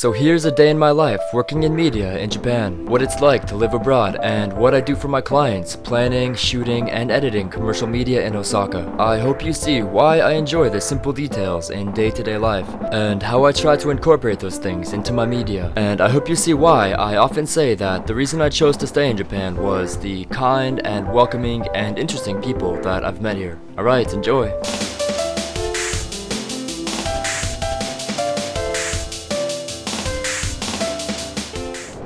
So here's a day in my life working in media in Japan, what it's like to live abroad, and what I do for my clients, planning, shooting, and editing commercial media in Osaka. I hope you see why I enjoy the simple details in day-to-day life, and how I try to incorporate those things into my media. And I hope you see why I often say that the reason I chose to stay in Japan was the kind and welcoming and interesting people that I've met here. Alright, enjoy!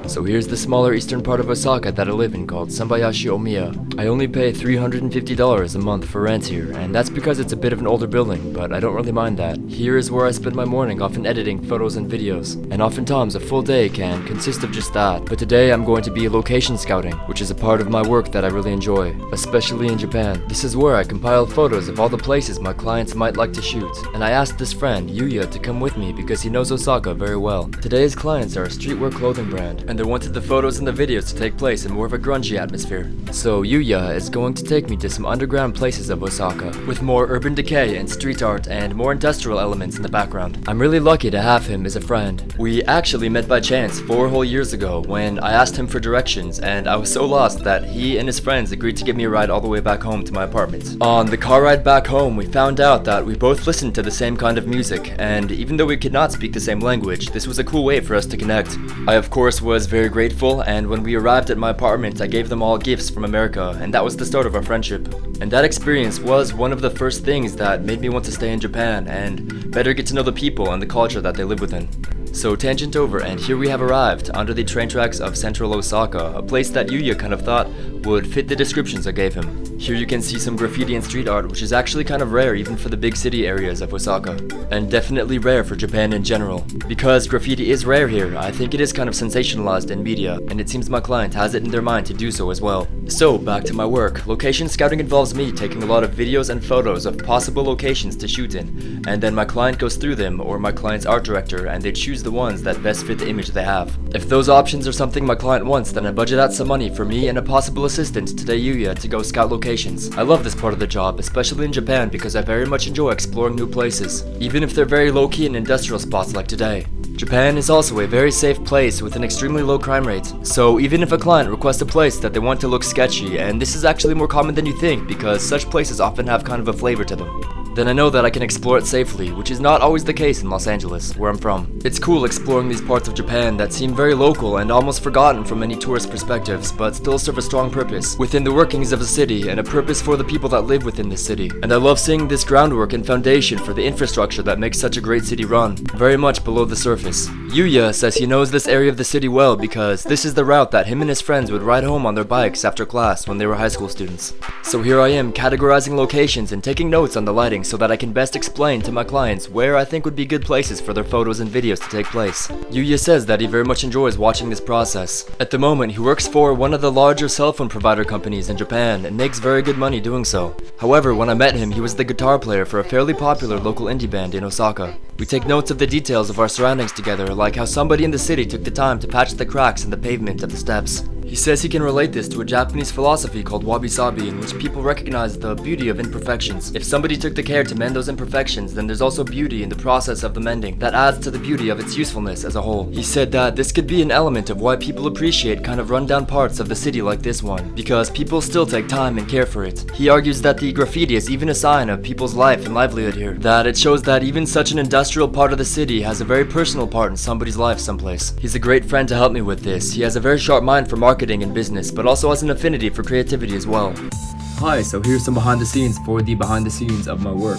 So here's the smaller eastern part of Osaka that I live in called Sambayashi Omiya. I only pay $350 a month for rent here, and that's because it's a bit of an older building, but I don't really mind that. Here is where I spend my morning, often editing photos and videos, and oftentimes a full day can consist of just that. But today I'm going to be location scouting, which is a part of my work that I really enjoy, especially in Japan. This is where I compile photos of all the places my clients might like to shoot, and I asked this friend, Yuya, to come with me because he knows Osaka very well. Today's clients are a streetwear clothing brand, and they wanted the photos and the videos to take place in more of a grungy atmosphere. So Yuya is going to take me to some underground places of Osaka, with more urban decay and street art and more industrial elements in the background. I'm really lucky to have him as a friend. We actually met by chance 4 whole years ago when I asked him for directions, and I was so lost that he and his friends agreed to give me a ride all the way back home to my apartment. On the car ride back home, we found out that we both listened to the same kind of music, and even though we could not speak the same language, this was a cool way for us to connect. I of course was very grateful, and when we arrived at my apartment I gave them all gifts from America, and that was the start of our friendship. And that experience was one of the first things that made me want to stay in Japan and better get to know the people and the culture that they live within. So tangent over, and here we have arrived under the train tracks of central Osaka, a place that Yuya kind of thought would fit the descriptions I gave him. Here you can see some graffiti and street art, which is actually kind of rare even for the big city areas of Osaka, and definitely rare for Japan in general. Because graffiti is rare here, I think it is kind of sensationalized in media, and it seems my client has it in their mind to do so as well. So back to my work. Location scouting involves me taking a lot of videos and photos of possible locations to shoot in, and then my client goes through them, or my client's art director, and they choose the ones that best fit the image they have. If those options are something my client wants, then I budget out some money for me and a possible assistant, today Yuya, to go scout locations. I love this part of the job, especially in Japan, because I very much enjoy exploring new places, even if they're very low-key and industrial spots like today. Japan is also a very safe place with an extremely low crime rate, so even if a client requests a place that they want to look sketchy, and this is actually more common than you think because such places often have kind of a flavor to them, then I know that I can explore it safely, which is not always the case in Los Angeles, where I'm from. It's cool exploring these parts of Japan that seem very local and almost forgotten from many tourist perspectives, but still serve a strong purpose within the workings of a city and a purpose for the people that live within this city. And I love seeing this groundwork and foundation for the infrastructure that makes such a great city run, very much below the surface. Yuya says he knows this area of the city well because this is the route that him and his friends would ride home on their bikes after class when they were high school students. So here I am categorizing locations and taking notes on the lighting so that I can best explain to my clients where I think would be good places for their photos and videos to take place. Yuya says that he very much enjoys watching this process. At the moment, he works for one of the larger cell phone provider companies in Japan and makes very good money doing so. However, when I met him, he was the guitar player for a fairly popular local indie band in Osaka. We take notes of the details of our surroundings together, like how somebody in the city took the time to patch the cracks in the pavement of the steps. He says he can relate this to a Japanese philosophy called wabi-sabi, in which people recognize the beauty of imperfections. If somebody took the care to mend those imperfections, then there's also beauty in the process of the mending that adds to the beauty of its usefulness as a whole. He said that this could be an element of why people appreciate kind of rundown parts of the city like this one, because people still take time and care for it. He argues that the graffiti is even a sign of people's life and livelihood here, that it shows that even such an industrial part of the city has a very personal part in somebody's life someplace. He's a great friend to help me with this. He has a very sharp mind for marketing and business, but also has an affinity for creativity as well. Hi, so here's some behind the scenes for the behind the scenes of my work,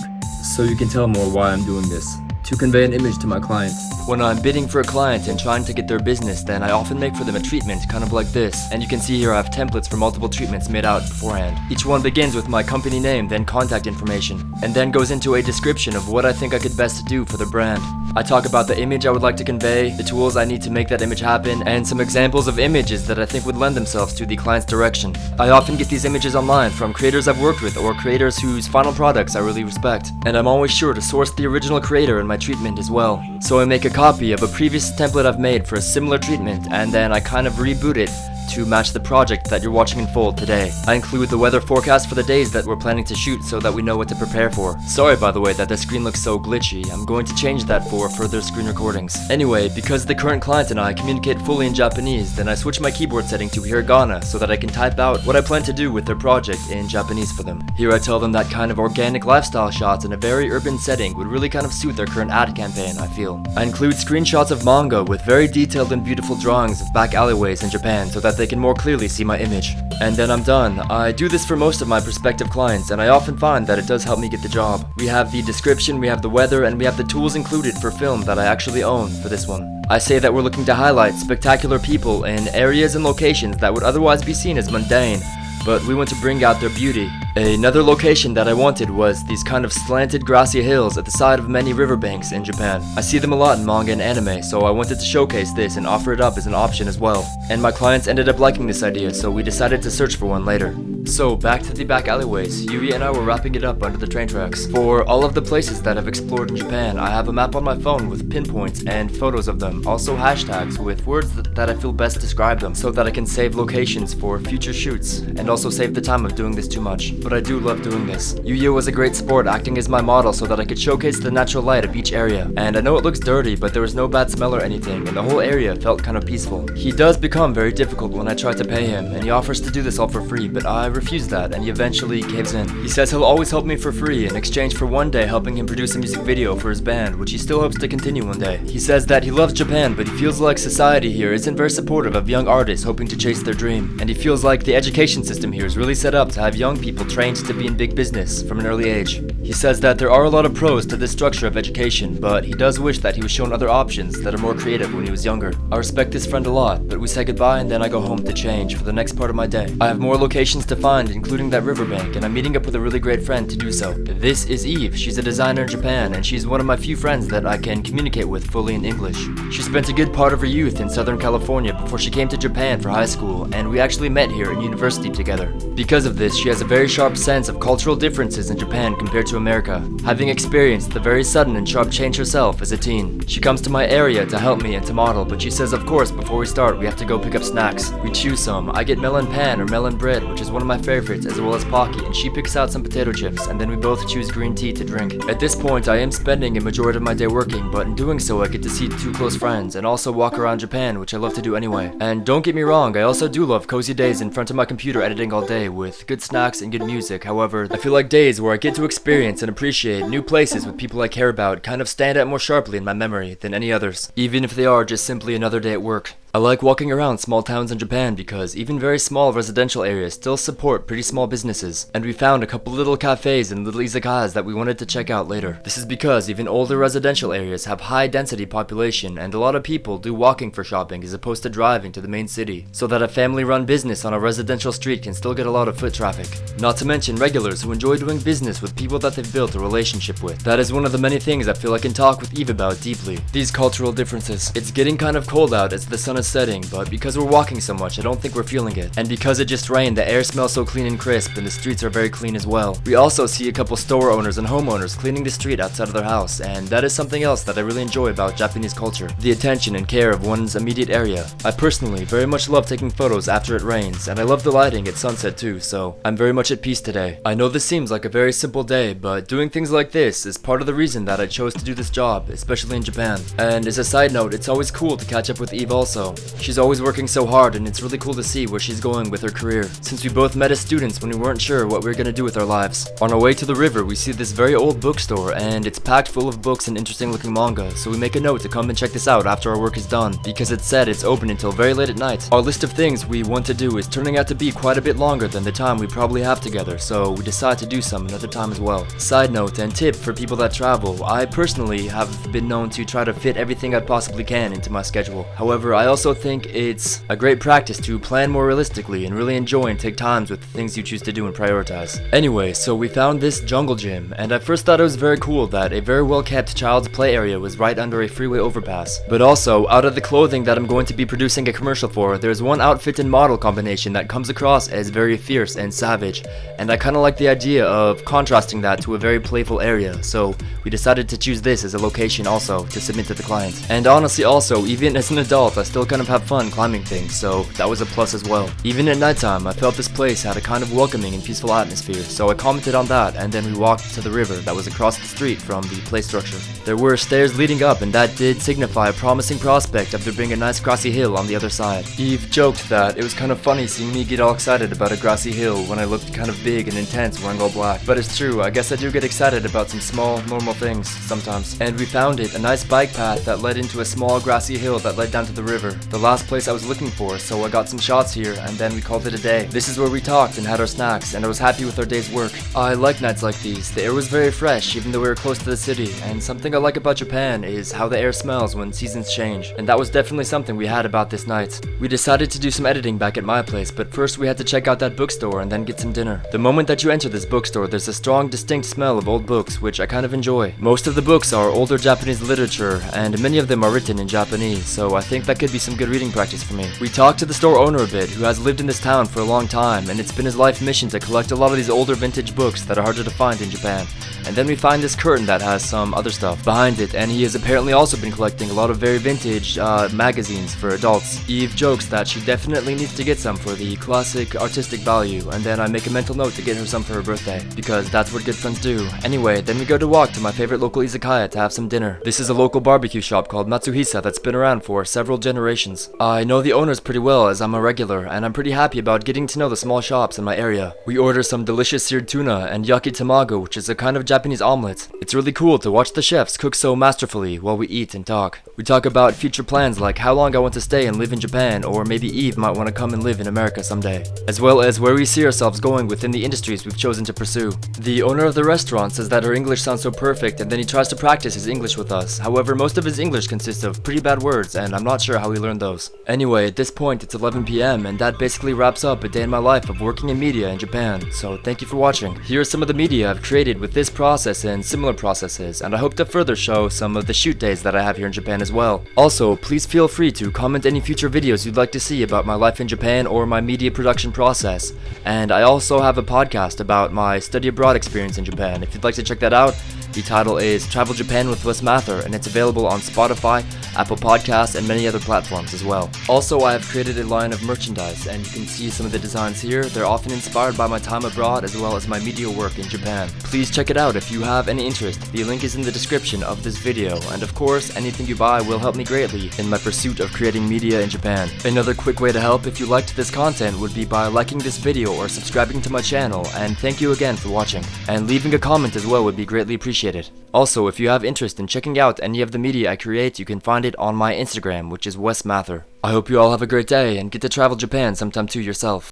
so you can tell more why I'm doing this. To convey an image to my client. When I'm bidding for a client and trying to get their business, then I often make for them a treatment kind of like this, and you can see here I have templates for multiple treatments made out beforehand. Each one begins with my company name, then contact information, and then goes into a description of what I think I could best do for the brand. I talk about the image I would like to convey, the tools I need to make that image happen, and some examples of images that I think would lend themselves to the client's direction. I often get these images online from creators I've worked with or creators whose final products I really respect, and I'm always sure to source the original creator in my treatment as well. So I make a copy of a previous template I've made for a similar treatment, and then I kind of reboot it to match the project that you're watching unfold today. I include the weather forecast for the days that we're planning to shoot so that we know what to prepare for. Sorry by the way that the screen looks so glitchy, I'm going to change that for further screen recordings. Anyway, because the current client and I communicate fully in Japanese, then I switch my keyboard setting to hiragana so that I can type out what I plan to do with their project in Japanese for them. Here I tell them that kind of organic lifestyle shots in a very urban setting would really kind of suit their current ad campaign, I feel. I include screenshots of manga with very detailed and beautiful drawings of back alleyways in Japan so that they can more clearly see my image. And then I'm done. I do this for most of my prospective clients, and I often find that it does help me get the job. We have the description, we have the weather, and we have the tools included for film that I actually own for this one. I say that we're looking to highlight spectacular people in areas and locations that would otherwise be seen as mundane, but we want to bring out their beauty. Another location that I wanted was these kind of slanted grassy hills at the side of many riverbanks in Japan. I see them a lot in manga and anime, so I wanted to showcase this and offer it up as an option as well. And my clients ended up liking this idea, so we decided to search for one later. So back to the back alleyways, Yui and I were wrapping it up under the train tracks. For all of the places that I've explored in Japan, I have a map on my phone with pinpoints and photos of them, also hashtags with words that I feel best describe them, so that I can save locations for future shoots, and also save the time of doing this too much. But I do love doing this. Yuya was a great sport, acting as my model so that I could showcase the natural light of each area. And I know it looks dirty, but there was no bad smell or anything, and the whole area felt kind of peaceful. He does become very difficult when I try to pay him, and he offers to do this all for free, but I refuse that, and he eventually caves in. He says he'll always help me for free in exchange for one day helping him produce a music video for his band, which he still hopes to continue one day. He says that he loves Japan, but he feels like society here isn't very supportive of young artists hoping to chase their dream, and he feels like the education system here is really set up to have young people trained to be in big business from an early age. He says that there are a lot of pros to this structure of education, but he does wish that he was shown other options that are more creative when he was younger. I respect this friend a lot, but we say goodbye and then I go home to change for the next part of my day. I have more locations to find, including that riverbank, and I'm meeting up with a really great friend to do so. This is Eve. She's a designer in Japan, and she's one of my few friends that I can communicate with fully in English. She spent a good part of her youth in Southern California before she came to Japan for high school, and we actually met here in university together. Because of this, she has a very sharp sense of cultural differences in Japan compared to America, having experienced the very sudden and sharp change herself as a teen. She comes to my area to help me and to model, but she says of course before we start we have to go pick up snacks. We choose some. I get melon pan or melon bread, which is one of my favorites, as well as Pocky, and she picks out some potato chips, and then we both choose green tea to drink. At this point I am spending a majority of my day working, but in doing so I get to see two close friends and also walk around Japan, which I love to do anyway. And don't get me wrong, I also do love cozy days in front of my computer editing all day with good snacks and good music. However, I feel like days where I get to experience and appreciate new places with people I care about kind of stand out more sharply in my memory than any others, even if they are just simply another day at work. I like walking around small towns in Japan because even very small residential areas still support pretty small businesses, and we found a couple little cafes and little izakayas that we wanted to check out later. This is because even older residential areas have high density population, and a lot of people do walking for shopping as opposed to driving to the main city, so that a family-run business on a residential street can still get a lot of foot traffic. Not to mention regulars who enjoy doing business with people that they've built a relationship with. That is one of the many things I feel I can talk with Eve about deeply. These cultural differences. It's getting kind of cold out as the sun is setting, but because we're walking so much I don't think we're feeling it. And because it just rained, the air smells so clean and crisp, and the streets are very clean as well. We also see a couple store owners and homeowners cleaning the street outside of their house, and that is something else that I really enjoy about Japanese culture. The attention and care of one's immediate area. I personally very much love taking photos after it rains, and I love the lighting at sunset too, so I'm very much at peace today. I know this seems like a very simple day, but doing things like this is part of the reason that I chose to do this job, especially in Japan. And as a side note, it's always cool to catch up with Eve also. She's always working so hard, and it's really cool to see where she's going with her career, since we both met as students when we weren't sure what we were gonna do with our lives. On our way to the river, we see this very old bookstore, and it's packed full of books and interesting looking manga, so we make a note to come and check this out after our work is done, because it said it's open until very late at night. Our list of things we want to do is turning out to be quite a bit longer than the time we probably have together, so we decide to do some another time as well. Side note and tip for people that travel, I personally have been known to try to fit everything I possibly can into my schedule. However, I also think it's a great practice to plan more realistically and really enjoy and take times with the things you choose to do and prioritize. Anyway, so we found this jungle gym, and I first thought it was very cool that a very well kept child's play area was right under a freeway overpass. But also, out of the clothing that I'm going to be producing a commercial for, there's one outfit and model combination that comes across as very fierce and savage, and I kinda like the idea of contrasting that to a very playful area, so we decided to choose this as a location also to submit to the client. And honestly also, even as an adult, I still kind of have fun climbing things, so that was a plus as well. Even at nighttime, I felt this place had a kind of welcoming and peaceful atmosphere, so I commented on that, and then we walked to the river that was across the street from the play structure. There were stairs leading up, and that did signify a promising prospect of there being a nice grassy hill on the other side. Eve joked that it was kind of funny seeing me get all excited about a grassy hill when I looked kind of big and intense wearing all black. But it's true, I guess I do get excited about some small, normal things sometimes. And we found it, a nice bike path that led into a small grassy hill that led down to the river. The last place I was looking for, so I got some shots here, and then we called it a day. This is where we talked and had our snacks, and I was happy with our day's work. I like nights like these. The air was very fresh, even though we were close to the city, and something I like about Japan is how the air smells when seasons change, and that was definitely something we had about this night. We decided to do some editing back at my place, but first we had to check out that bookstore and then get some dinner. The moment that you enter this bookstore, there's a strong, distinct smell of old books, which I kind of enjoy. Most of the books are older Japanese literature, and many of them are written in Japanese, so I think that could be some good reading practice for me. We talked to the store owner a bit, who has lived in this town for a long time, and it's been his life mission to collect a lot of these older vintage books that are harder to find in Japan. And then we find this curtain that has some other stuff behind it, and he has apparently also been collecting a lot of very vintage magazines for adults. Eve jokes that she definitely needs to get some for the classic artistic value, and then I make a mental note to get her some for her birthday, because that's what good friends do. Anyway, then we go to walk to my favorite local izakaya to have some dinner. This is a local barbecue shop called Matsuhisa that's been around for several generations. I know the owners pretty well as I'm a regular, and I'm pretty happy about getting to know the small shops in my area. We order some delicious seared tuna and yaki tamago, which is a kind of Japanese omelet. It's really cool to watch the chefs cook so masterfully while we eat and talk. We talk about future plans like how long I want to stay and live in Japan, or maybe Eve might want to come and live in America someday, as well as where we see ourselves going within the industries we've chosen to pursue. The owner of the restaurant says that her English sounds so perfect, and then he tries to practice his English with us. However, most of his English consists of pretty bad words, and I'm not sure how he learned those. Anyway, at this point it's 11 PM, and that basically wraps up a day in my life of working in media in Japan, so thank you for watching. Here are some of the media I've created with this process and similar processes, and I hope to further show some of the shoot days that I have here in Japan as well. Also, please feel free to comment any future videos you'd like to see about my life in Japan or my media production process. And I also have a podcast about my study abroad experience in Japan. If you'd like to check that out, the title is Travel Japan with WES MATHUR, and it's available on Spotify, Apple Podcasts, and many other platforms as well. Also, I have created a line of merchandise, and you can see some of the designs here. They're often inspired by my time abroad as well as my media work in Japan. Please check it out if you have any interest. The link is in the description of this video, and of course, anything you buy will help me greatly in my pursuit of creating media in Japan. Another quick way to help if you liked this content would be by liking this video or subscribing to my channel, and thank you again for watching. And leaving a comment as well would be greatly appreciated. Also, if you have interest in checking out any of the media I create, you can find it on my Instagram, which is WES MATHUR. I hope you all have a great day and get to travel Japan sometime too yourself.